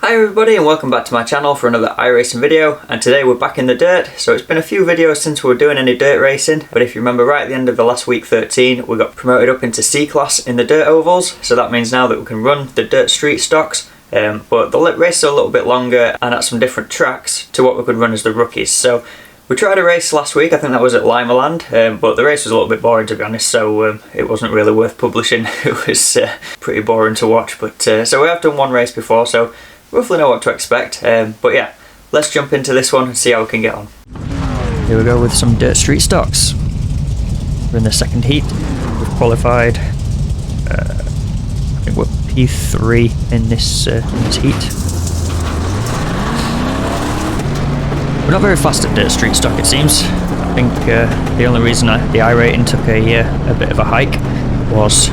Hi everybody and welcome back to my channel for another iRacing video, and today we're back in the dirt. So it's been a few videos since we were doing any dirt racing, but if you remember right at the end of the last week 13 we got promoted up into C class in the dirt ovals, so that means now that we can run the dirt street stocks, but the race is a little bit longer and at some different tracks to what we could run as the rookies. So we tried a race last week, I think that was at Limerland, but the race was a little bit boring to be honest, so it wasn't really worth publishing. It was pretty boring to watch, but so we have done one race before, so roughly know what to expect, but yeah, let's jump into this one and see how we can get on. Here we go with some dirt street stocks. We're in the second heat. We've qualified, I think we're P3 in this heat. We're not very fast at dirt street stock, it seems. I think the only reason the iRacing took a bit of a hike was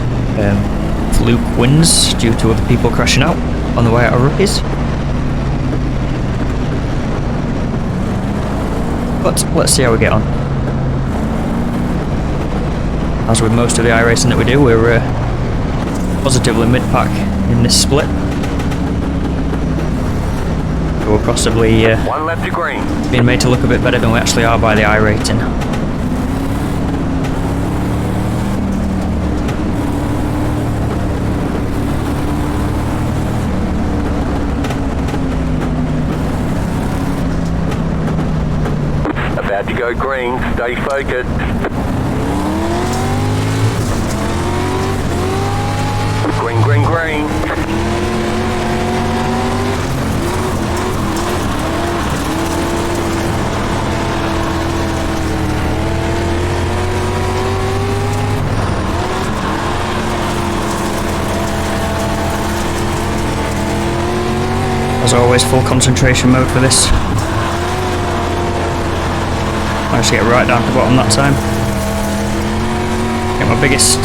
fluke wins due to other people crashing out on the way out of rookies. But let's see how we get on. As with most of the iRacing that we do, we're positively mid-pack in this split. So we're possibly one left to green, being made to look a bit better than we actually are by the iRacing. about to go green, stay focused. Green, green, green. As always, full concentration mode for this. Managed to get right down to the bottom that time. Get my biggest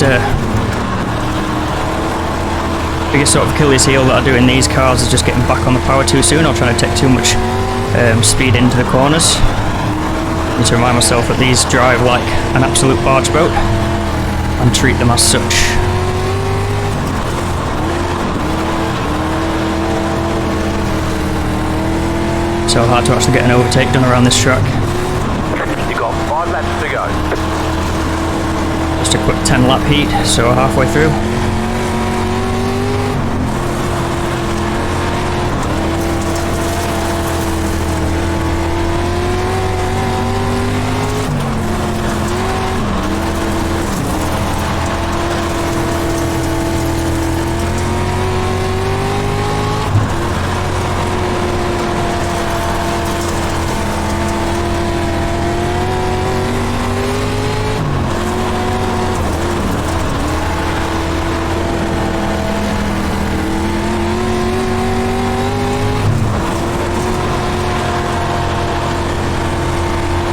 sort of Achilles heel that I do in these cars is just getting back on the power too soon or trying to take too much speed into the corners. I need to remind myself that these drive like an absolute barge boat and treat them as such. So hard to actually get an overtake done around this track. You got 5 laps to go. Just a quick 10 lap heat, so halfway through.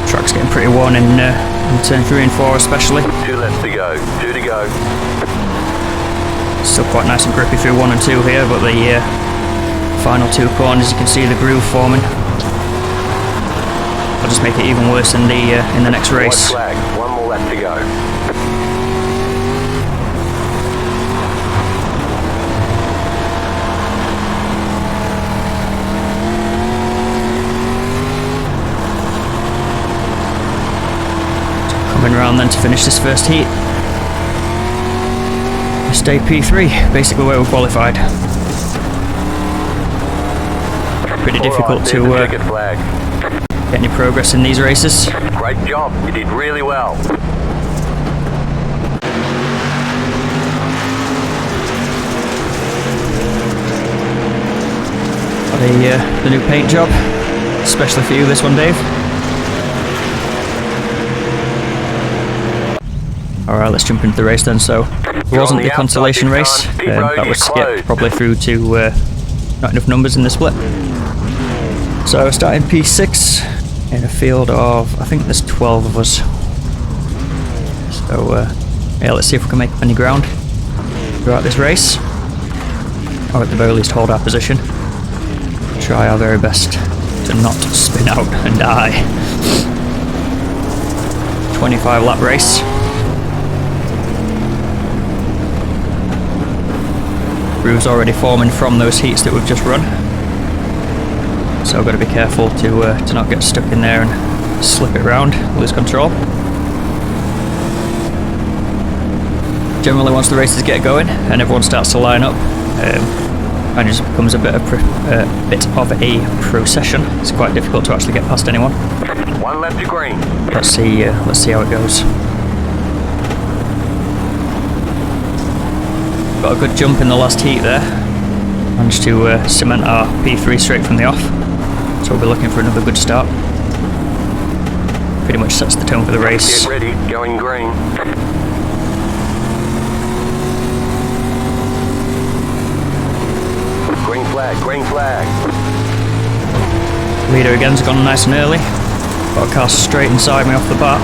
Track's getting pretty worn in turn 3 and 4 especially. 2 left to go, 2 to go. Still quite nice and grippy through 1 and 2 here, but the final 2 corners you can see the groove forming. I'll just make it even worse in the next race. White flag, 1 more left to go. Coming around then to finish this first heat. We stay P3, basically where we qualified. Pretty difficult to get any progress in these races. Great job, you did really well. The new paint job, especially for you this one, Dave. Alright, let's jump into the race then. So, it wasn't the consolation race, that was skipped probably through to not enough numbers in the split. So, starting P6 in a field of, I think there's 12 of us. So, yeah, let's see if we can make up any ground throughout this race, or at the very least hold our position. Try our very best to not spin out and die. 25 lap race. Grooves already forming from those heats that we've just run. so I've got to be careful to not get stuck in there and slip it round, lose control. Generally, once the races get going and everyone starts to line up, and it just becomes a bit of a procession. It's quite difficult to actually get past anyone. One left to green. Let's see how it goes. Got a good jump in the last heat there. Managed to cement our P3 straight from the off. So we'll be looking for another good start. Pretty much sets the tone for the race. Get ready, going green. Green flag, green flag. Leader again's gone nice and early. Got a car straight inside me off the bat.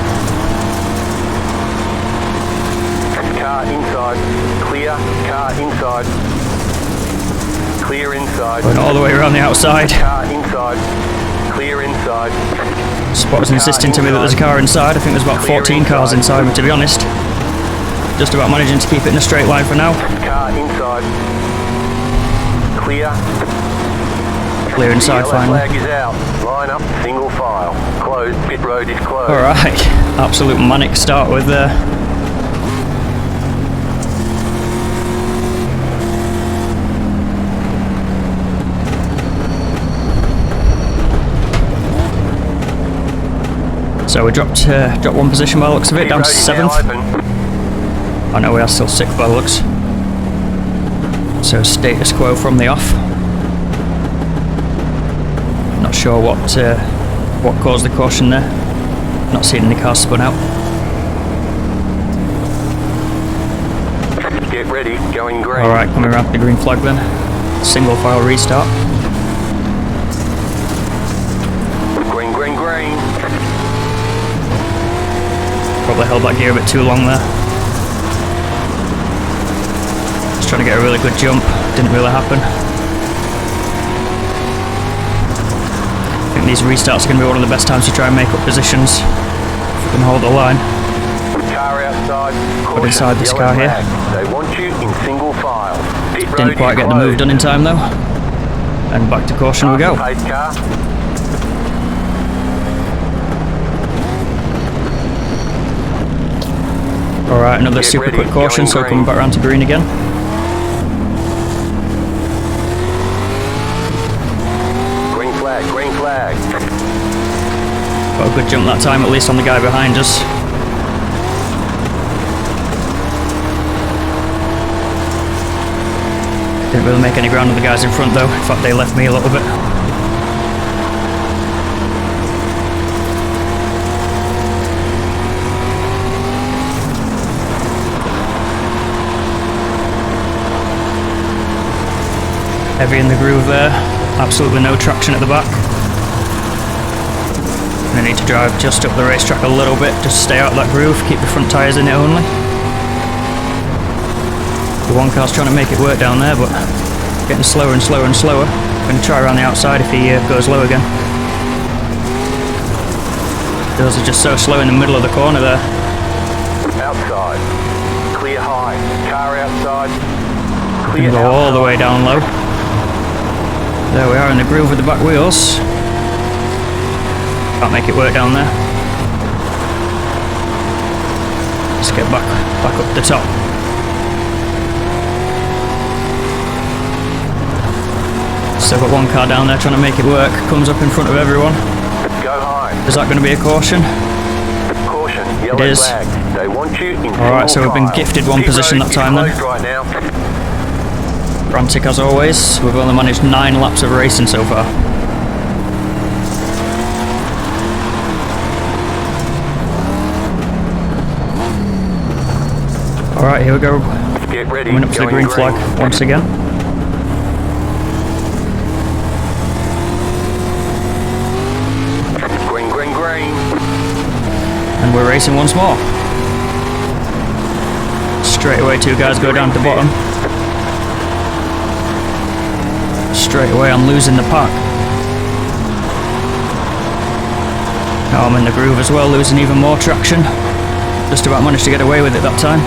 Car inside, clear, car inside. Clear inside. Going all the way around the outside. Car inside, clear inside. Spot's insisting to me that there's a car inside. I think there's about 14 cars inside, but to be honest, just about managing to keep it in a straight line for now. Car inside. Clear. Clear inside finally. Flag is out. Line up, single file. Closed. Pit road is closed. Alright, absolute manic start with there. So we dropped one position by the looks of it, down to 7th. I know we are still 6th by the looks. So status quo from the off. Not sure what caused the caution there. Not seeing any cars spun out. Get ready, going green. Alright, coming around to the green flag then. Single file restart. Green, green, green. Probably held that gear a bit too long there. Just trying to get a really good jump. Didn't really happen. I think these restarts are going to be one of the best times to try and make up positions. If we can hold the line. Car outside. But inside this car here. They want you in single file. Didn't quite get the move done in time though. And back to caution we go. Pace car. Alright, another super quick caution, so coming back around to green again. Green flag, green flag. Got a good jump that time, at least on the guy behind us. Didn't really make any ground on the guys in front though, in fact they left me a little bit. Heavy in the groove there, absolutely no traction at the back. I need to drive just up the racetrack a little bit, just stay out of that groove, keep the front tyres in it only. The one car's trying to make it work down there, but getting slower and slower and slower. I'm going to try around the outside if he goes low again. Those are just so slow in the middle of the corner there. Outside. Clear high. Car outside. Clear go all the way down low. There we are in the groove with the back wheels. Can't make it work down there. Let's get back up the top. Still got one car down there trying to make it work. Comes up in front of everyone. Go high. Is that going to be a caution? Caution. Yellow it is. Flag. They want you in Alright, so we've been gifted one position that time then. Right now. Frantic as always. We've only managed 9 laps of racing so far. Alright, here we go. Get ready. Coming up to the green flag once again. Green, green, green. And we're racing once more. Straight away 2 guys go down to the bottom. Straight away I'm losing the pack. Now I'm in the groove as well, losing even more traction. Just about managed to get away with it that time.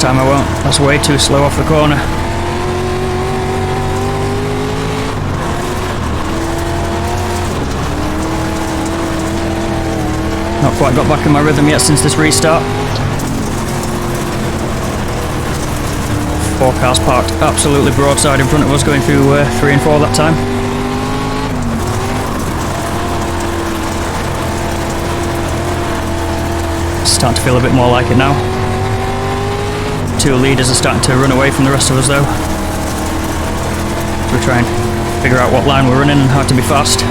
time I won't. That's way too slow off the corner. Not quite got back in my rhythm yet since this restart. 4 cars parked absolutely broadside in front of us going through 3 and 4 that time. Starting to feel a bit more like it now. 2 leaders are starting to run away from the rest of us though. So we're trying to figure out what line we're running and how to be fast.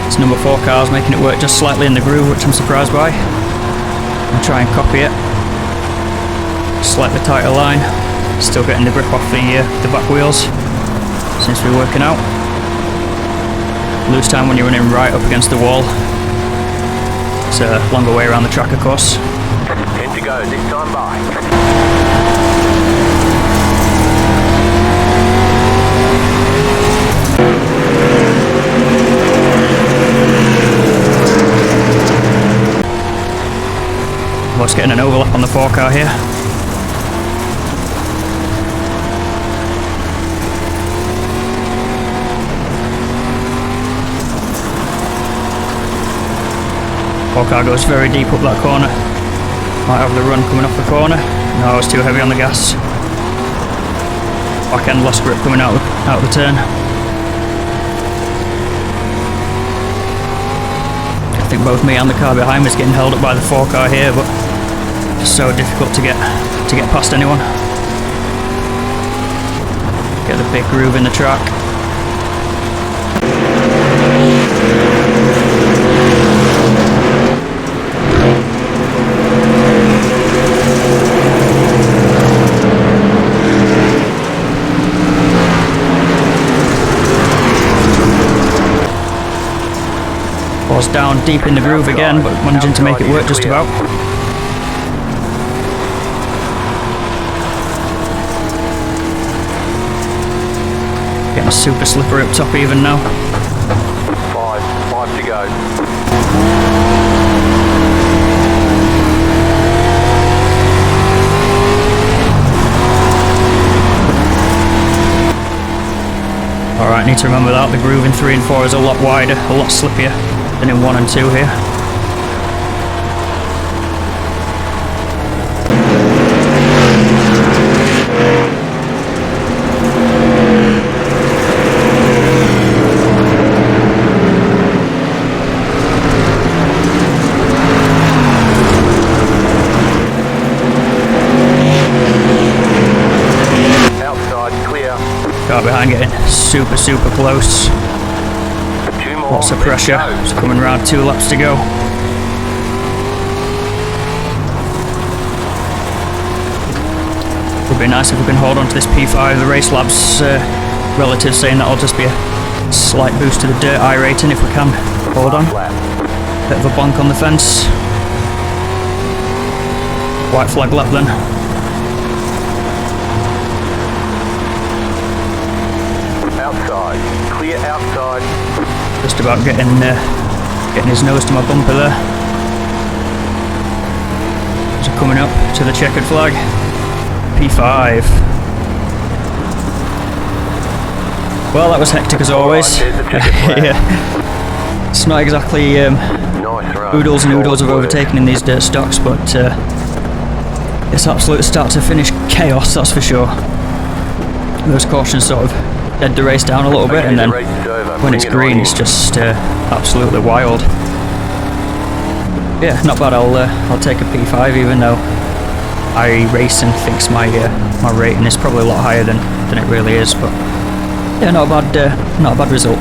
It's number 4 cars making it work just slightly in the groove, which I'm surprised by. I'll try and copy it. Slightly tighter line. Still getting the grip off the back wheels. Seems to be working out. Lose time when you're running right up against the wall. It's a longer way around the track, of course. 10 to go, this time by. Just getting an overlap on the 4 car here. Four car goes very deep up that corner. Might have the run coming off the corner. No, I was too heavy on the gas. Back end lost grip coming out of the turn. I think both me and the car behind me is getting held up by the 4 car here, but it's so difficult to get past anyone. Get the big groove in the track. Was down deep in the groove again, but managing to make it work just about. Getting a super slippery up top even now. 5 to go. Alright, need to remember that. The groove in 3 and 4 is a lot wider, a lot slippier than in 1 and 2 here. Outside, clear. Car behind getting super close. Lots of pressure. It's coming around 2 laps to go. Would be nice if we can hold on to this P5. The Race Labs relatives saying that'll just be a slight boost to the dirt iRating if we can hold on. Bit of a bonk on the fence. White flag lap then. Outside, clear outside. Just about getting his nose to my bumper there. So coming up to the checkered flag. P5. Well, that was hectic as always. Yeah. It's not exactly oodles and oodles of overtaking in these dirt stocks, but it's absolute start to finish chaos, that's for sure. Those cautions sort of dead the race down a little bit, and then when it's green it's just absolutely wild. Yeah, not bad. I'll take a P5, even though iRacing thinks my rating is probably a lot higher than it really is, but yeah, not a bad result.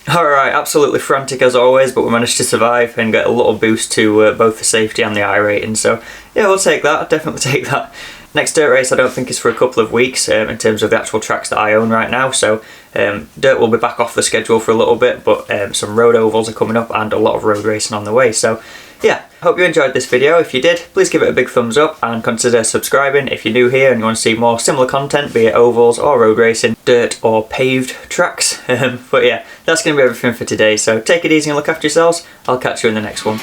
Alright, absolutely frantic as always, but we managed to survive and get a little boost to both the safety and the iRating, so yeah, we'll take that. I'll definitely take that. Next dirt race I don't think is for a couple of weeks in terms of the actual tracks that I own right now, so dirt will be back off the schedule for a little bit, but some road ovals are coming up and a lot of road racing on the way, so yeah, Hope you enjoyed this video. If you did, please give it a big thumbs up and consider subscribing if you're new here and you want to see more similar content, be it ovals or road racing, dirt or paved tracks. But yeah, that's going to be everything for today, so take it easy and look after yourselves. I'll catch you in the next one.